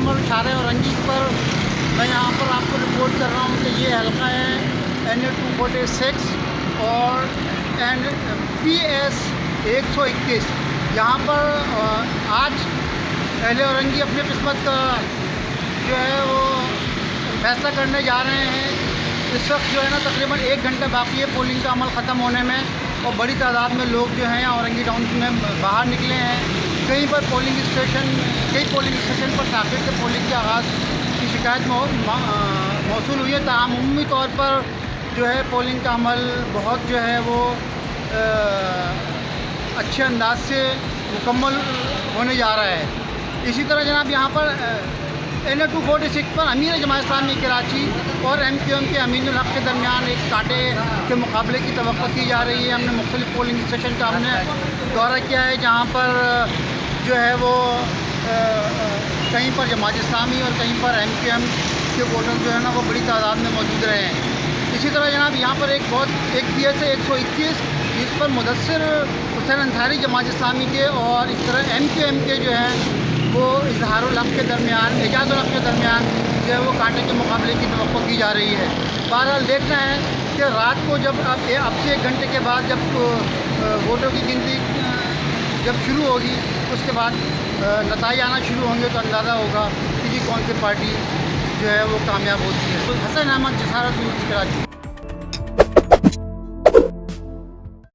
मुकम्मल इशारे औरंगी पर मैं यहाँ पर आपको रिपोर्ट कर रहा हूँ कि ये हल्का है NA 246 और PS 121। यहाँ पर आज अहले औरंगी अपनी किस्मत का जो है वो फैसला करने जा रहे हैं। इस वक्त जो है ना तकरीबन 1 घंटा बाकी है पोलिंग का अमल ख़त्म होने में, और बड़ी तादाद में लोग जो हैं औरंगी टाउन में बाहर निकले हैं। कई पोलिंग स्टेशन पर ताख़ीर से पोलिंग के आगाज़ की शिकायत मौसूल हुई है। ताहम उम्मी तौर पर जो है पोलिंग का अमल बहुत जो है वो अच्छे अंदाज से मुकम्मल होने जा रहा है। इसी तरह जनाब यहाँ पर NA 246 पर अमीर जमात इस्लामी कराची और MQM के अमीनुल हक के दरमियान एक कांटे के मुकाबले की तवक्को की जा रही है। हमने मुख्तलिफ पोलिंग स्टेशन का हमने दौरा किया है, जहाँ पर जो है वो कहीं पर जमात इस्लामी और कहीं पर MQM के वोटर जो है ना वो बड़ी तादाद में मौजूद रहे हैं। इसी तरह जनाब यहाँ पर एक PS 121 जिस पर मुदस्सिर हुसैन अंसारी जमात इस्लामी के और इस तरह MQM के जो है वो इजहारुल हक के दरमियान एजाजुल हक के दरमियान जो है वो कांटे के मुकाबले की तवक्को की जा रही है। बहरहाल देखना है कि रात को जब अब से 1 घंटे के बाद जब वोटों की गिनती जब शुरू होगी उसके बाद नताइज आना शुरू होंगे तो अंदाज़ा होगा कि कौन सी पार्टी जो है वो कामयाब होती है। हसन अहमद जसारत न्यूज़ कराची।